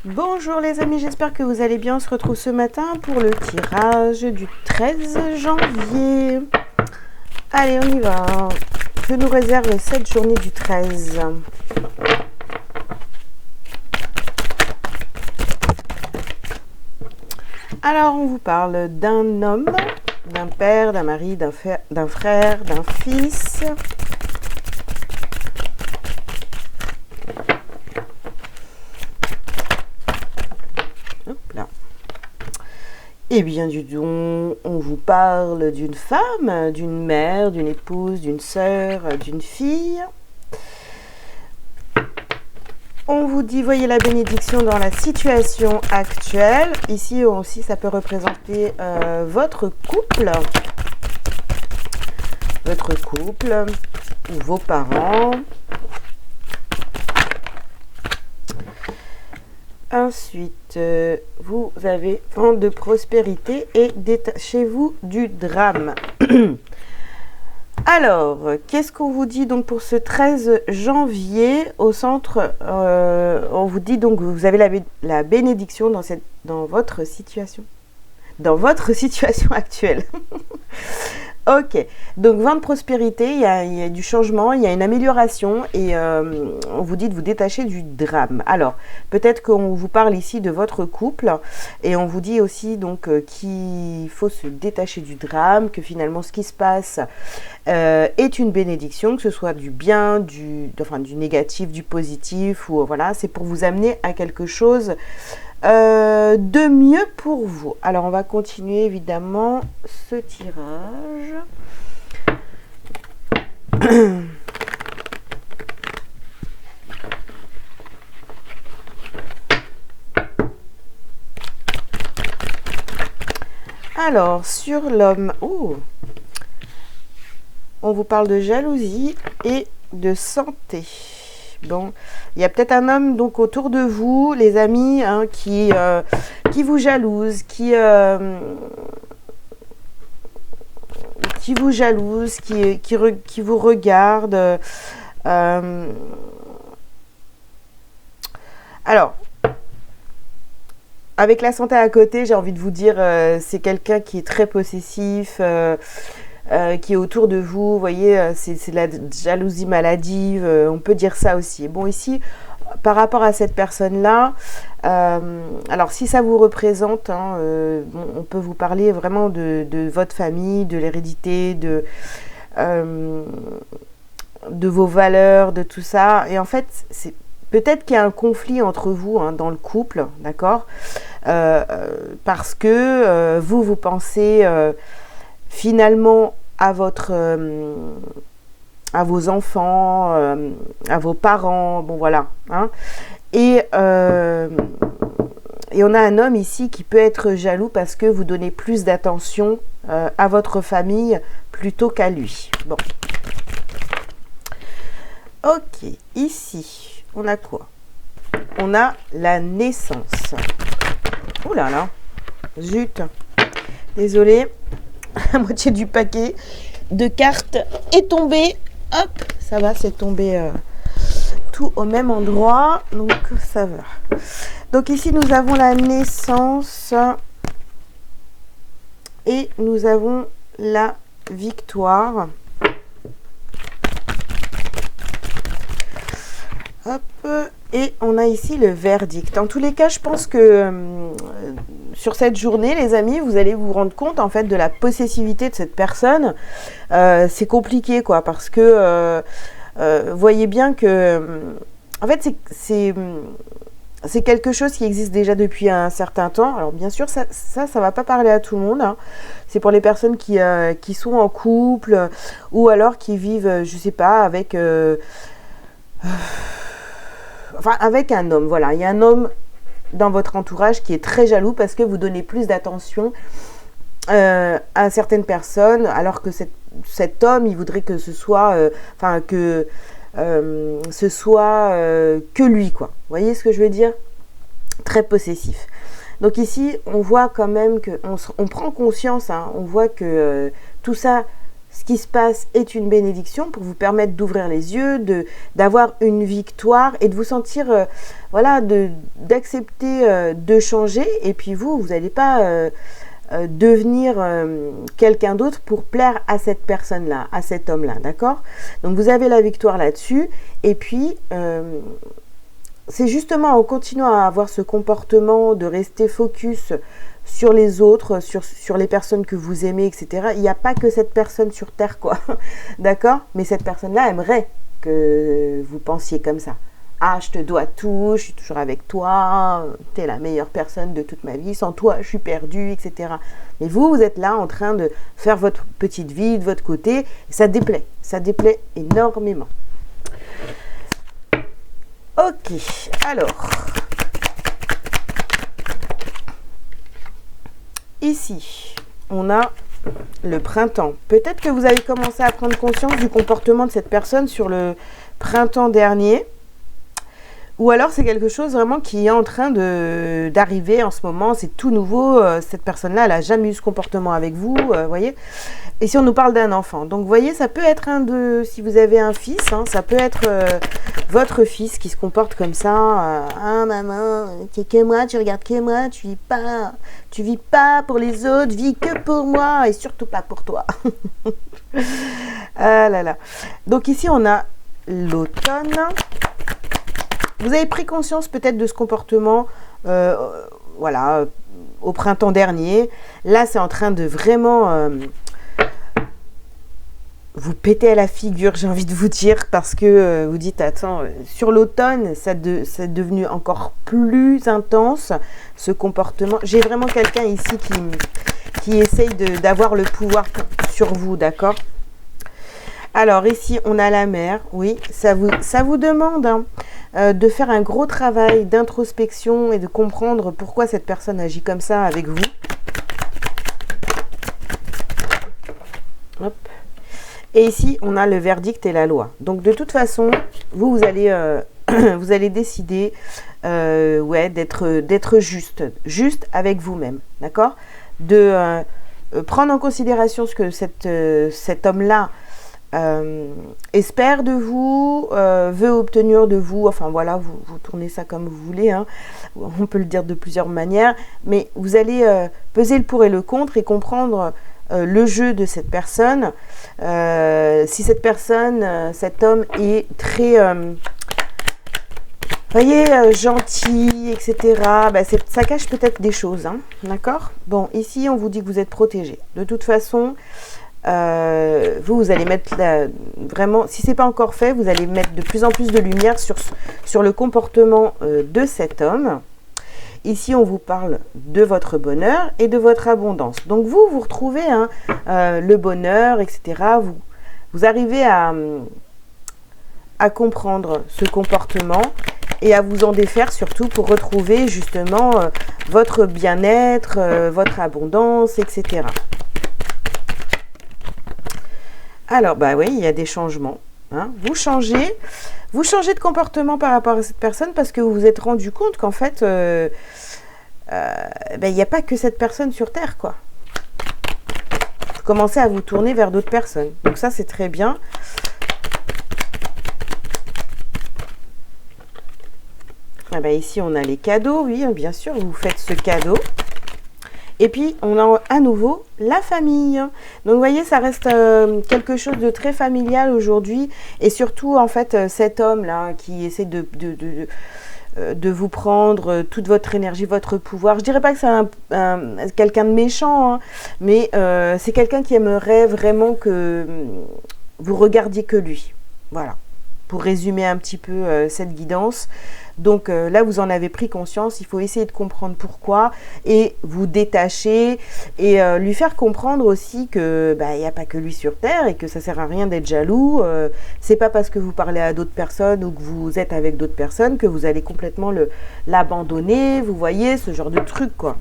Bonjour les amis, j'espère que vous allez bien. On se retrouve ce matin pour le tirage du 13 janvier. Allez, on y va. Que nous réserve cette journée du 13? Alors, on vous parle d'un homme, d'un père, d'un mari, d'un frère, d'un fils. Hop là. Eh bien, du don, on vous parle d'une femme, d'une mère, d'une épouse, d'une sœur, d'une fille. On vous dit, voyez la bénédiction dans la situation actuelle. Ici aussi, ça peut représenter votre couple ou vos parents. Ensuite, vous avez vent de prospérité et détachez-vous du drame. Alors, qu'est-ce qu'on vous dit donc pour ce 13 janvier au centre? On vous dit donc que vous avez la bénédiction dans votre situation. Dans votre situation actuelle. Ok, donc vent de prospérité, il y a du changement, il y a une amélioration et on vous dit de vous détacher du drame. Alors, peut-être qu'on vous parle ici de votre couple et on vous dit aussi donc qu'il faut se détacher du drame, que finalement ce qui se passe est une bénédiction, que ce soit du bien, du négatif, du positif, ou voilà, c'est pour vous amener à quelque chose de mieux pour vous. Alors on va continuer évidemment ce tirage. Alors sur l'homme, on vous parle de jalousie et de santé. Bon, il y a peut-être un homme donc autour de vous, les amis, hein, qui vous jalouse, qui vous jalouse, qui vous regarde. Alors, avec la santé à côté, j'ai envie de vous dire, c'est quelqu'un qui est très possessif. Qui est autour de vous, vous voyez, c'est la jalousie maladive, on peut dire ça aussi. Bon, ici, par rapport à cette personne-là, alors si ça vous représente, hein, on peut vous parler vraiment de votre famille, de l'hérédité, de vos valeurs, de tout ça. Et en fait, c'est peut-être qu'il y a un conflit entre vous, hein, dans le couple, d'accord, parce que vous pensez finalement à vos enfants, à vos parents, bon voilà, hein. Et on a un homme ici qui peut être jaloux parce que vous donnez plus d'attention à votre famille plutôt qu'à lui. Bon. Ok, ici, on a quoi? On a la naissance. Oh là là, zut, désolée. La moitié du paquet de cartes est tombé. Hop, ça va, c'est tombé tout au même endroit. Donc, ça va. Donc, ici, nous avons la naissance. Et nous avons la victoire. Hop. Et on a ici le verdict. En tous les cas, je pense que sur cette journée, les amis, vous allez vous rendre compte en fait de la possessivité de cette personne. C'est compliqué, quoi, parce que voyez bien que en fait c'est quelque chose qui existe déjà depuis un certain temps. Alors bien sûr, ça va pas parler à tout le monde, hein. C'est pour les personnes qui sont en couple ou alors qui vivent, je sais pas, avec avec un homme, voilà. Il y a un homme dans votre entourage qui est très jaloux parce que vous donnez plus d'attention à certaines personnes, alors que cet homme, il voudrait que ce soit, que lui, quoi. Vous voyez ce que je veux dire? Très possessif. Donc ici, on voit quand même que on prend conscience, hein, on voit que tout ça ce qui se passe est une bénédiction pour vous permettre d'ouvrir les yeux, d'avoir une victoire et de vous sentir, voilà, d'accepter de changer. Et puis vous n'allez pas devenir quelqu'un d'autre pour plaire à cette personne-là, à cet homme-là, d'accord? Donc vous avez la victoire là-dessus. Et puis, c'est justement en continuant à avoir ce comportement de rester focus sur les autres, sur les personnes que vous aimez, etc. Il n'y a pas que cette personne sur Terre, quoi. D'accord? Mais cette personne-là aimerait que vous pensiez comme ça. Ah, je te dois tout, je suis toujours avec toi, tu es la meilleure personne de toute ma vie, sans toi, je suis perdue, etc. Mais vous êtes là en train de faire votre petite vie de votre côté, et ça déplaît énormément. Ok, alors... Ici, on a le printemps. Peut-être que vous avez commencé à prendre conscience du comportement de cette personne sur le printemps dernier. Ou alors c'est quelque chose vraiment qui est en train d'arriver en ce moment. C'est tout nouveau. Cette personne-là, elle n'a jamais eu ce comportement avec vous. Voyez. Et si on nous parle d'un enfant. Donc, vous voyez, ça peut être si vous avez un fils, hein, ça peut être votre fils qui se comporte comme ça. Ah, maman, t'es que moi, tu regardes que moi, tu vis pas pour les autres, vis que pour moi et surtout pas pour toi. Ah là là. Donc, ici, on a l'automne. Vous avez pris conscience peut-être de ce comportement, voilà, au printemps dernier. Là, c'est en train de vraiment vous péter à la figure, j'ai envie de vous dire, parce que vous dites, attends, sur l'automne, c'est devenu encore plus intense, ce comportement. J'ai vraiment quelqu'un ici qui essaye d'avoir le pouvoir sur vous, d'accord? Alors ici, on a la mer, oui, ça vous demande de faire un gros travail d'introspection et de comprendre pourquoi cette personne agit comme ça avec vous. Hop. Et ici, on a le verdict et la loi. Donc de toute façon, vous allez, vous allez décider ouais, d'être juste avec vous-même, d'accord? De prendre en considération ce que cet homme-là espère de vous, veut obtenir de vous, enfin voilà, vous tournez ça comme vous voulez, hein. On peut le dire de plusieurs manières, mais vous allez peser le pour et le contre et comprendre le jeu de cette personne. Si cette personne, cet homme est très, voyez, gentil, etc., bah ça cache peut-être des choses, hein, d'accord? Bon, ici, on vous dit que vous êtes protégé. De toute façon, vous allez mettre vraiment, si c'est pas encore fait, vous allez mettre de plus en plus de lumière sur le comportement de cet homme. Ici, on vous parle de votre bonheur et de votre abondance. Donc, vous retrouvez hein, le bonheur, etc. Vous arrivez à comprendre ce comportement et à vous en défaire surtout pour retrouver justement votre bien-être, votre abondance, etc. Alors, bah oui, il y a des changements. Hein. Vous changez de comportement par rapport à cette personne parce que vous vous êtes rendu compte qu'en fait, il n'y a pas que cette personne sur Terre, quoi. Vous commencez à vous tourner vers d'autres personnes. Donc ça, c'est très bien. Ah bah ici, on a les cadeaux. Oui, bien sûr, vous faites ce cadeau. Et puis, on a à nouveau la famille. Donc, vous voyez, ça reste quelque chose de très familial aujourd'hui. Et surtout, en fait, cet homme-là qui essaie de vous prendre toute votre énergie, votre pouvoir. Je dirais pas que c'est quelqu'un de méchant, hein, mais c'est quelqu'un qui aimerait vraiment que vous regardiez que lui. Voilà, pour résumer un petit peu cette guidance. Donc là, vous en avez pris conscience, il faut essayer de comprendre pourquoi et vous détacher et lui faire comprendre aussi que il n'y a pas que lui sur Terre et que ça sert à rien d'être jaloux. C'est pas parce que vous parlez à d'autres personnes ou que vous êtes avec d'autres personnes que vous allez complètement l'abandonner. Vous voyez, ce genre de truc, quoi.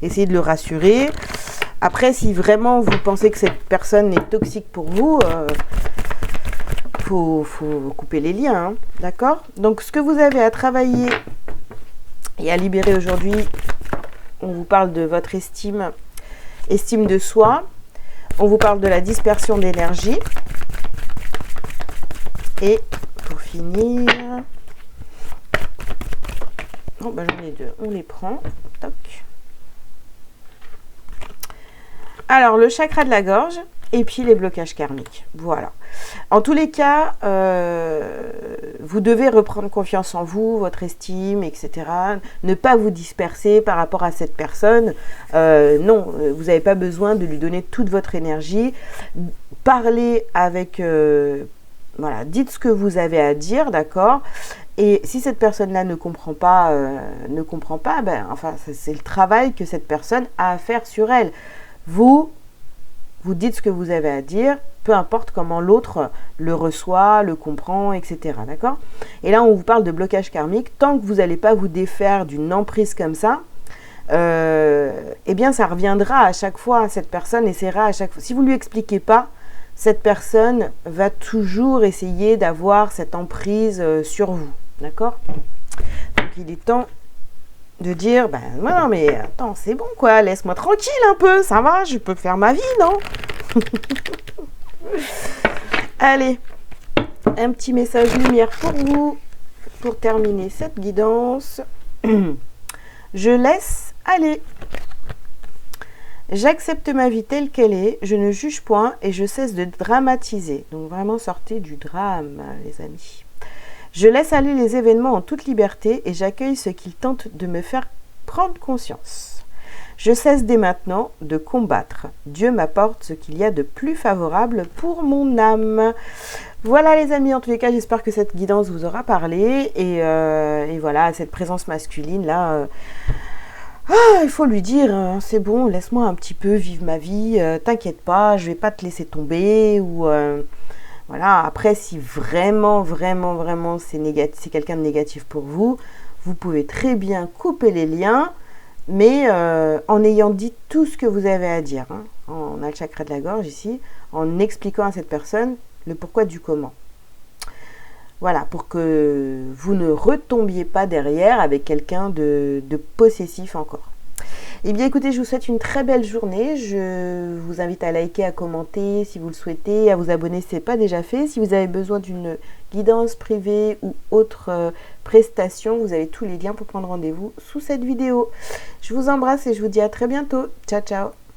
Essayez de le rassurer. Après, si vraiment vous pensez que cette personne est toxique pour vous... faut couper les liens, hein, d'accord? Donc, ce que vous avez à travailler et à libérer aujourd'hui, on vous parle de votre estime de soi. On vous parle de la dispersion d'énergie. Et pour finir, oh, ben j'en ai deux, on les prend. Toc. Alors, le chakra de la gorge et puis les blocages karmiques. Voilà. En tous les cas, vous devez reprendre confiance en vous, votre estime, etc. Ne pas vous disperser par rapport à cette personne. Non, vous n'avez pas besoin de lui donner toute votre énergie. Parlez avec... voilà, dites ce que vous avez à dire, d'accord? Et si cette personne-là ne comprend pas, ben, enfin, c'est le travail que cette personne a à faire sur elle. Vous dites ce que vous avez à dire, peu importe comment l'autre le reçoit, le comprend, etc. D'accord? Et là, on vous parle de blocage karmique. Tant que vous n'allez pas vous défaire d'une emprise comme ça, eh bien, ça reviendra à chaque fois. Cette personne essaiera à chaque fois. Si vous ne lui expliquez pas, cette personne va toujours essayer d'avoir cette emprise sur vous. D'accord? Donc, il est temps de dire, ben non mais attends, c'est bon quoi, laisse-moi tranquille un peu, ça va, je peux faire ma vie, non? Allez, un petit message lumière pour vous, pour terminer cette guidance. Je laisse aller. J'accepte ma vie telle qu'elle est, je ne juge point et je cesse de dramatiser. Donc vraiment sortez du drame, les amis. Je laisse aller les événements en toute liberté et j'accueille ce qu'ils tentent de me faire prendre conscience. Je cesse dès maintenant de combattre. Dieu m'apporte ce qu'il y a de plus favorable pour mon âme. Voilà les amis, en tous les cas, j'espère que cette guidance vous aura parlé. Et voilà, cette présence masculine là, il faut lui dire, c'est bon, laisse-moi un petit peu vivre ma vie, t'inquiète pas, je vais pas te laisser tomber. Ou voilà, après si vraiment c'est quelqu'un de négatif pour vous, vous pouvez très bien couper les liens, mais en ayant dit tout ce que vous avez à dire. Hein. On a le chakra de la gorge ici, en expliquant à cette personne le pourquoi du comment. Voilà, pour que vous ne retombiez pas derrière avec quelqu'un de possessif encore. Eh bien écoutez, je vous souhaite une très belle journée. Je vous invite à liker, à commenter si vous le souhaitez, à vous abonner si ce n'est pas déjà fait. Si vous avez besoin d'une guidance privée ou autre prestation, vous avez tous les liens pour prendre rendez-vous sous cette vidéo. Je vous embrasse et je vous dis à très bientôt. Ciao, ciao.